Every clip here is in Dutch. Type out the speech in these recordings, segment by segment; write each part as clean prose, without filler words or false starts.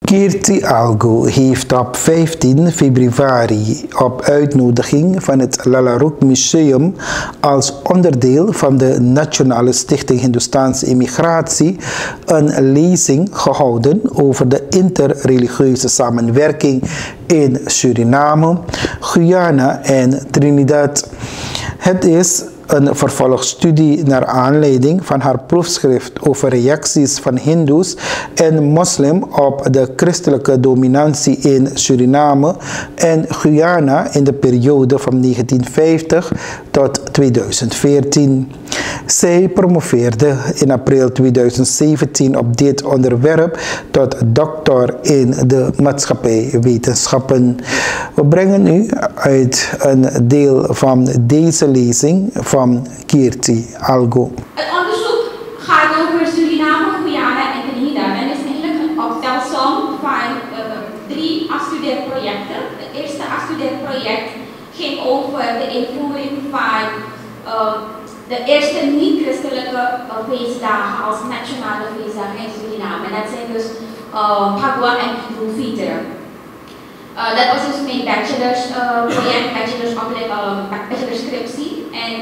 Kirtie Algoe heeft op 15 februari op uitnodiging van het Lalarook Museum als onderdeel van de Nationale Stichting Hindoestaanse Immigratie een lezing gehouden over de interreligieuze samenwerking in Suriname, Guyana en Trinidad. Het is een vervolgstudie naar aanleiding van haar proefschrift over reacties van Hindoes en moslim op de christelijke dominantie in Suriname en Guyana in de periode van 1950 tot 2014. Zij promoveerde in april 2017 op dit onderwerp tot doctor in de maatschappijwetenschappen. We brengen u uit een deel van deze lezing van Kirtie Algoe. Het onderzoek gaat over Suriname, Guyana en Trinidad en is eigenlijk een optelsom van 3 afstudeerprojecten. Het eerste afstudeerproject ging over de invoering van de eerste niet-christelijke feestdagen als nationale feestdagen in Suriname. En dat zijn dus Phagwa en Fitr. Dat was dus mijn bachelorsproject, bachelorscriptie. En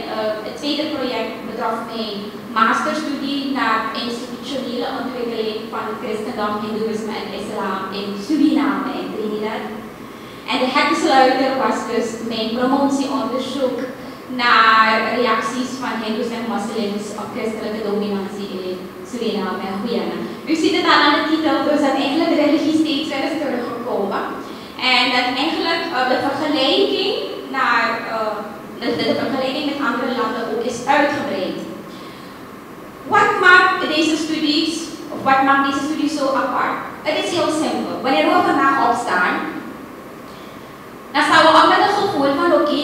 het tweede project betrof mijn masterstudie naar institutionele ontwikkeling van het christendom, hindoeïsme en islam in Suriname en Trinidad. En de heksluiter was dus mijn promotieonderzoek naar reacties van hindoes en moslims op christelijke dominantie in Suriname en Guyana. U ziet het al aan de titel, dus dat eigenlijk de religie steeds weer is teruggekomen. En dat eigenlijk de vergelijking met andere landen ook is uitgebreid. Wat maakt deze studies zo apart? Het is heel simpel. Wanneer we vandaag opstaan, dan staan we op met het gevoel van oké,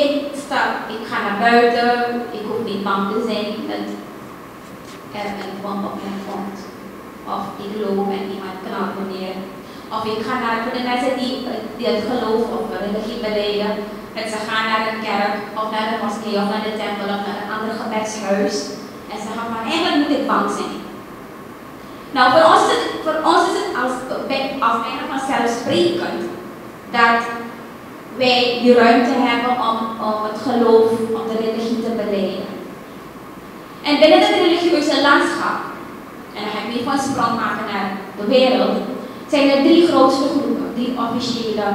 ik ga naar buiten, ik hoef niet bang te zijn dat er een bom op mij komt. Of ik loop en iemand knapt me neer. Of ik ga naar de mensen die het geloof of religie beleiden. Dat ze gaan naar een kerk of naar de moskee of naar de tempel of naar een ander gebedshuis. En ze gaan van eigenlijk moet ik bang zijn. Nou, voor ons is het als bijna vanzelfsprekend dat wij die ruimte hebben om het geloof, om de religie te beleiden. En binnen het religieuze landschap, en dan ga ik niet van sprong maken naar de wereld, zijn er 3 grootste groepen, 3 officiële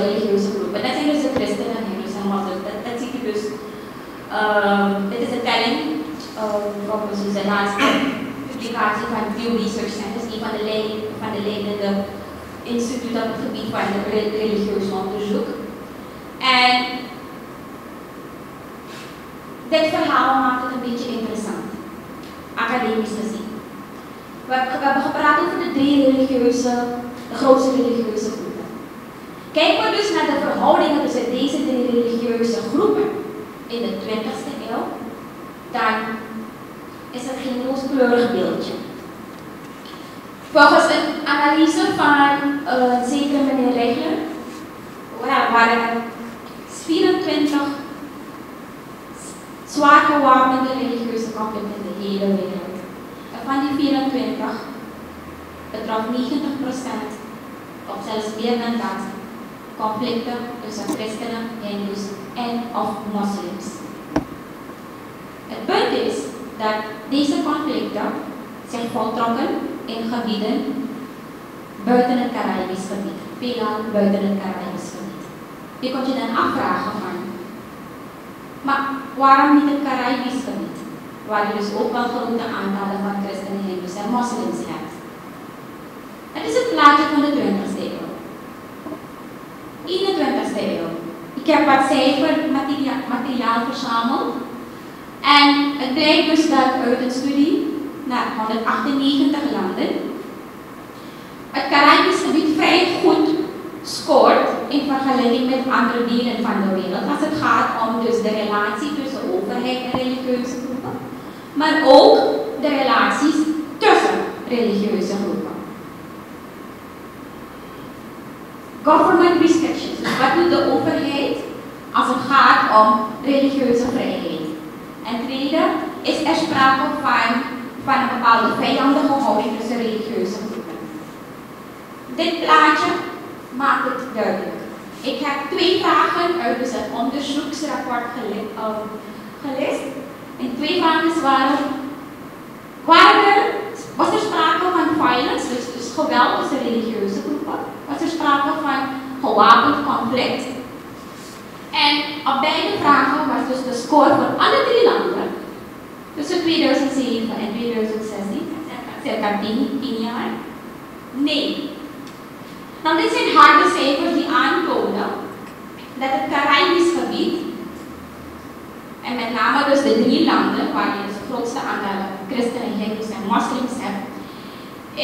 religieuze groepen. Dat zijn dus de christenen, hindoes en moslims. Dat ziet u dus. Dit is een telling volgens de laatste publicatie van Pew Research Center, een van de leidende instituten op het gebied van religieus onderzoek. En dit verhaal maakt het een beetje interessant, academisch gezien. We hebben gepraat over de grootste religieuze groepen. Kijken we dus naar de verhoudingen tussen deze 3 religieuze groepen in de 20e eeuw, dan is het geen rooskleurig beeldje. Volgens een analyse van zeker meneer Regler waren er 24 zwaar gewapende religieuze conflicten in de hele wereld. En van die 24 betrof 90% of zelfs meer dan dat conflicten tussen christenen, hindoes en of moslims. Het punt is dat deze conflicten zich voltrokken in gebieden buiten het Caribisch gebied, veelal buiten het Caribisch gebied. Je kunt je dan afvragen van, maar waarom niet het Caribisch gebied, waar je dus ook wel grote aantallen van christenen, hindoes en moslims hebt? Het is het plaatje van de 20e eeuw. In de 20e eeuw. Ik heb wat cijfermateriaal verzameld. En het blijkt dus dat uit een studie naar 198 landen het Caribisch gebied vrij goed scoort in vergelijking met andere delen van de wereld als het gaat om dus de relatie tussen overheid en religieuze groepen, maar ook de relaties tussen religieuze groepen. Government restrictions, dus wat doet de overheid als het gaat om religieuze vrijheid? En tweede, is er sprake van een bepaalde vijandige houding tussen religieuze groepen. Dit plaatje maakt het duidelijk. Ik heb 2 vragen uit dus het onderzoeksrapport gelist. En 2 vragen waren, was er sprake van violence, dus geweld tussen religieuze groepen? Was er sprake van gewapend conflict? En op beide vragen was dus de score voor alle 3 landen tussen 2007 en 2016, circa 10 jaar. Nee. Nou, dit zijn harde cijfers die aantonen dat het Caribisch gebied, en met name dus de 3 landen waar je dus het grootste aantal christenen, hindoes en moslims hebt,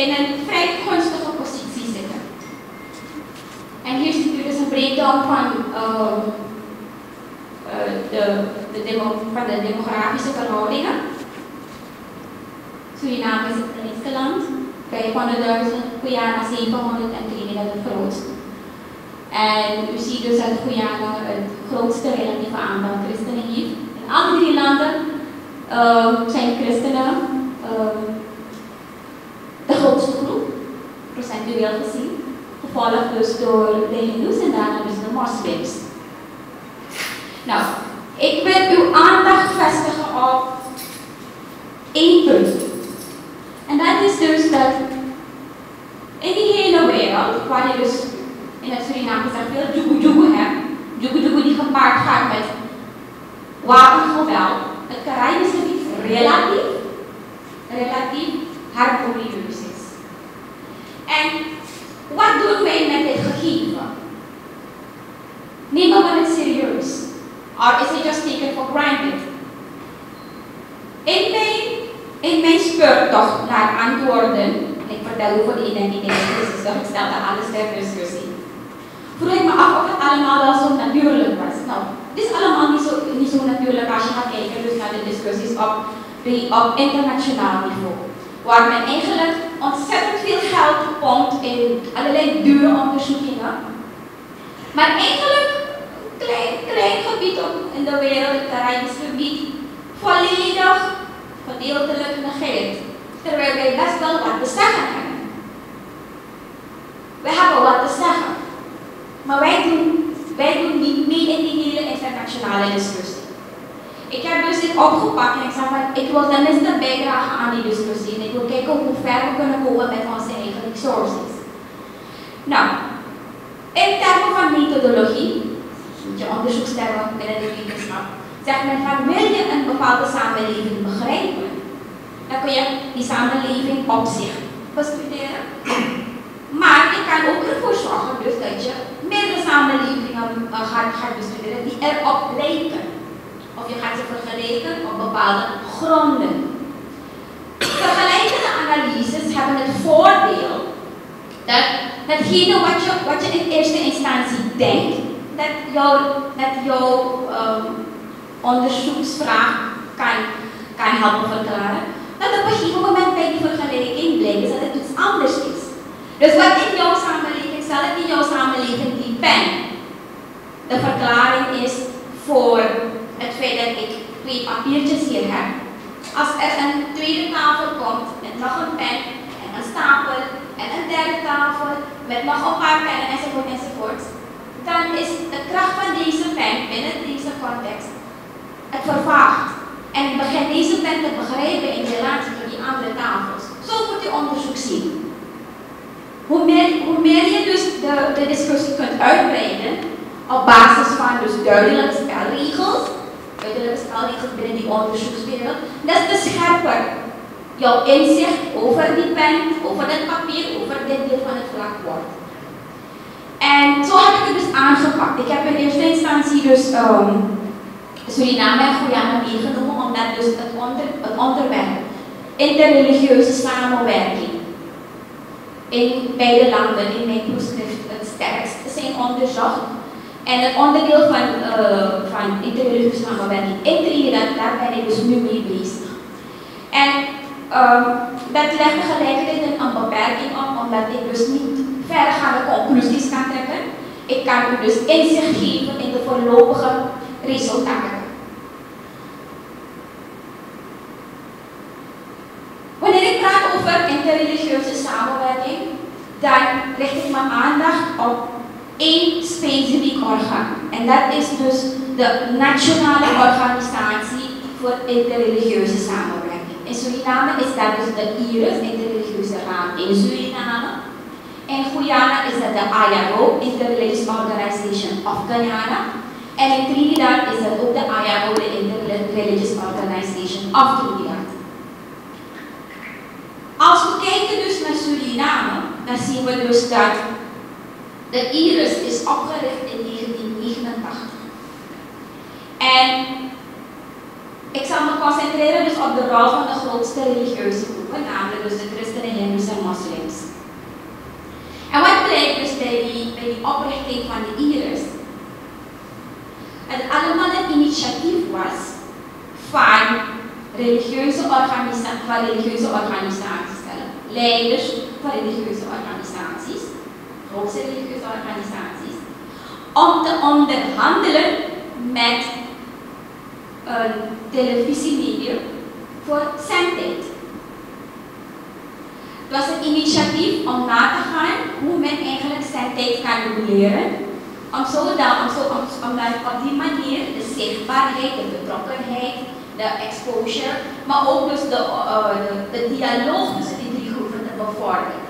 in een vrij gunstige positie zitten. En hier ziet u dus een breakdown van de demografische verhoudingen. Suriname is het kleinste land, 500.000, Guyana 700 en Trinidad het grootste. En u ziet dus dat Guyana het grootste relatieve aantal christenen heeft. In alle 3 landen zijn christenen de grootste groep, procentueel gezien, gevolgd dus door de hindoes en daarna dus de moslims. Nou, ik wil uw aandacht vestigen op 1 punt. En dat is dus dat in die hele wereld, waar je dus in het Suriname veel jugu-jugu hebt, jugu-jugu die gepaard gaat met wapengeweld, het Caribisch gebied relatief harmonieus is. En wat doen wij met dit gegeven? Nemen we het serieus? Or is it just taken for granted? In mijn speurtocht naar antwoorden, en ik vertel over de identiteitscrisis, ik stelde alles ter discussie, vroeg ik me af of het allemaal wel zo natuurlijk was. Nou, het is allemaal niet zo natuurlijk als je gaat kijken dus naar de discussies op internationaal niveau. Waar men eigenlijk ontzettend veel geld pompt in allerlei dure onderzoekingen. Maar eigenlijk een klein gebied in de wereld, het Caribisch gebied, volledig gedeeltelijk negeert. Terwijl wij best wel wat te zeggen hebben. We hebben wat te zeggen. Maar wij doen niet mee in die hele internationale discussie. Ik heb dus dit opgepakt en ik zeg van, ik wil tenminste bijdragen aan die discussie. En ik wil kijken hoe ver we kunnen komen met onze eigen resources. Nou, in termen van methodologie, je onderzoekstermen binnen de wetenschap, zegt men van, wil je een bepaalde samenleving begrijpen, dan kun je die samenleving op zich bestuderen. Maar je kan ook ervoor zorgen dus dat je meerdere samenlevingen gaat bestuderen die erop lijken. Of je gaat ze vergelijken op bepaalde gronden. Vergelijkende analyses hebben het voordeel dat datgene wat je in eerste instantie denkt, dat jouw onderzoeksvraag kan helpen verklaren, dat op een gegeven moment bij die vergelijking blijkt dat het iets anders is. Dus wat in jouw samenleving, stel dat in jouw samenleving die pen de verklaring is voor het feit dat ik 2 papiertjes hier heb. Als er een tweede tafel komt met nog een pen en een stapel en een derde tafel met nog een paar pennen enzovoort, dan is de kracht van deze pen binnen deze context het vervaagt. En ik begin deze pen te begrijpen in relatie tot die andere tafels. Zo moet je onderzoek zien. Hoe meer je dus de discussie kunt uitbreiden op basis van dus duidelijke spelregels binnen die onderzoekswereld, des te scherper jouw inzicht over die pen, over dit papier, over dit deel van het vlak wordt. En zo heb ik het dus aangepakt. Ik heb in eerste instantie dus Suriname en Guyana meegenomen, omdat dus het onderwerp interreligieuze samenwerking in beide landen in mijn proefschrift het sterkst zijn onderzocht. En het onderdeel van interreligieuze samenwerking in Trinidad, daar ben ik dus nu mee bezig. En dat legt tegelijkertijd een beperking op, omdat ik dus niet verregaande conclusies kan trekken. Ik kan u dus inzicht geven in de voorlopige resultaten. Wanneer ik praat over interreligieuze samenwerking, dan richt ik mijn aandacht op één specifiek orgaan. En dat is dus de Nationale Organisatie voor Interreligieuze Samenwerking. In Suriname is dat dus de IRIS, Interreligieuze Raad in Suriname. In Guyana is dat de IAO, Interreligious Organization of Guyana. En in Trinidad is dat ook de IAO, de Interreligious Organization of Trinidad. Als we kijken dus naar Suriname, dan zien we dus dat de IRIS is opgericht in 1989. En ik zal me concentreren dus op de rol van de grootste religieuze groepen, namelijk dus de christenen, hindoes en moslims. En wat blijkt dus bij die oprichting van de IRIS? Het allemaal een initiatief was van religieuze organisaties, leiders van religieuze organisaties, grootste religieuze organisaties, om te onderhandelen met een televisiemedium voor zendtijd. Het was een initiatief om na te gaan hoe men eigenlijk zendtijd kan reguleren, om op die manier de zichtbaarheid, de betrokkenheid, de exposure, maar ook dus de dialoog tussen die drie groepen te bevorderen.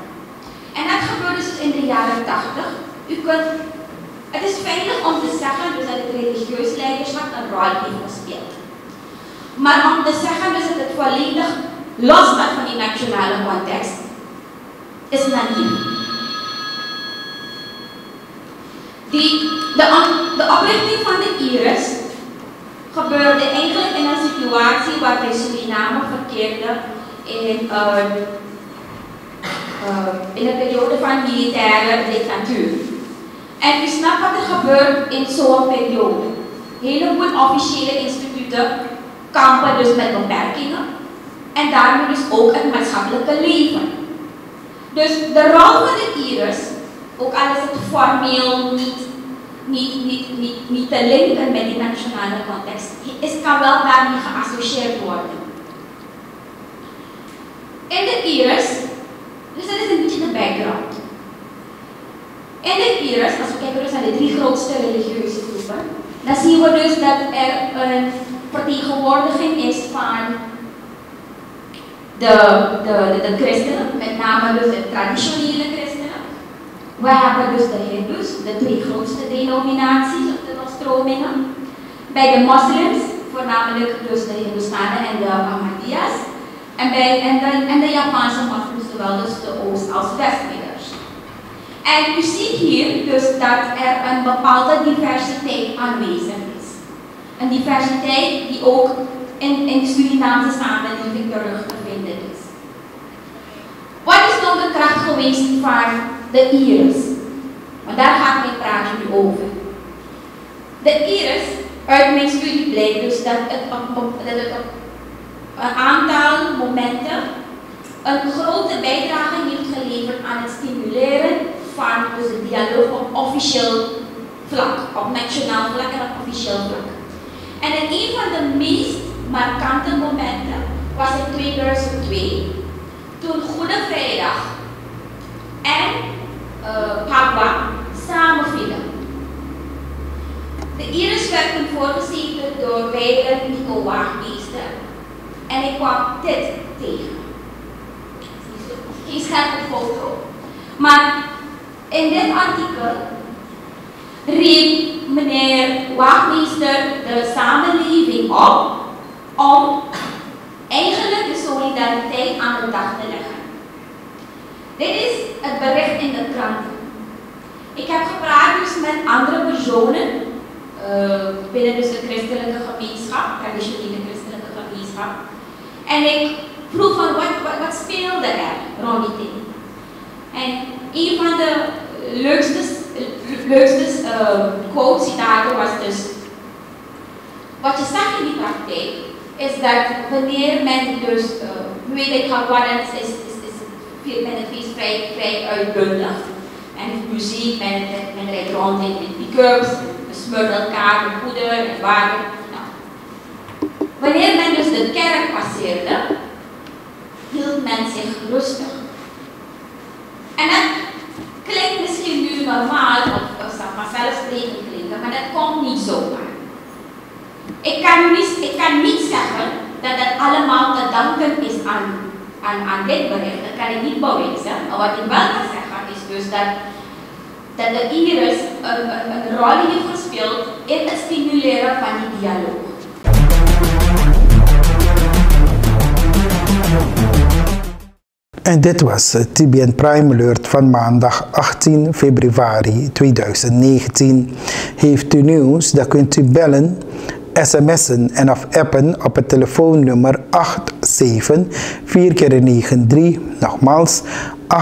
En dat gebeurde dus in de jaren 80. Het is veilig om te zeggen dus dat het religieus leiderschap een rol heeft gespeeld. Maar om te zeggen dus dat het volledig los staat van die nationale context, is naïef. De oprichting van de IRIS gebeurde eigenlijk in een situatie waarbij Suriname verkeerde in een periode van militaire dictatuur. En u snapt wat er gebeurt in zo'n periode. Een heleboel officiële instituten kampen dus met beperkingen en daarmee dus ook het maatschappelijke leven. Dus de rol van de IRIS, ook al is het formeel niet te linken met die nationale context, kan wel daarmee geassocieerd worden. In de IRIS, dus dat is een beetje de background. In de IRIS, als we kijken dus naar de drie grootste religieuze groepen, dan zien we dus dat er een vertegenwoordiging is van de christenen, met name dus de traditionele christenen. We hebben dus de hindoes, de twee grootste denominaties of de stromingen. Bij de moslims, voornamelijk dus de hindoestanen en de Ahmadiyya's. En de Japanse moslims, zowel dus de Oost- als Westbidders. En u ziet hier dus dat er een bepaalde diversiteit aanwezig is. Een diversiteit die ook in de Surinaamse samenleving terug te vinden is. Wat is nou de kracht geweest van de IRIS? Want daar gaat mijn praatje nu over. De IRIS, uit mijn studie blijkt dus dat het op een aantal momenten een grote bijdrage heeft geleverd aan het stimuleren van dus de dialoog op officieel vlak, op nationaal vlak en op officieel vlak. En een van de meest markante momenten was in 2002, toen Goede Vrijdag en Pagwa samenvielen. De IRIS werd toen voorgezeten door wijlen Nico Waagmeester en ik kwam dit tegen. Geen scherpe foto, maar in dit artikel riep meneer Waagmeester de samenleving op om eigenlijk de solidariteit aan de dag te leggen. Dit is het bericht in de kranten. Ik heb gepraat dus met andere personen binnen dus de christelijke gemeenschap, traditionele christelijke gemeenschap. En ik vroeg van wat speelde er rond die ding. En een van de leukste quotes citaten was dus: wat je zag in die praktijk is dat wanneer men dus, we weten Hawaiians is men het feest vrij uitbundig. En muziek, men rijdt rond in pick-ups, we smurren elkaar met poeder en water. Nou. Wanneer men dus de kerk passeerde, hield men zich rustig. En dat ik kan niet zeggen dat het allemaal te danken is aan dit bericht. Dat kan ik niet bewijzen. Maar wat ik wel kan zeggen is dus dat de iris een rol heeft gespeeld in het stimuleren van die dialoog. En dit was TBN Prime Alert van maandag 18 februari 2019. Heeft u nieuws, dan kunt u bellen, sms'en en of appen op het telefoonnummer 87-4x93. Nogmaals, 87-4x93.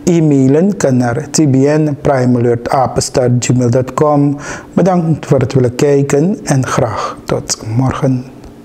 E-mailen kan naar tbnprimealert@gmail.com. Bedankt voor het willen kijken en graag tot morgen.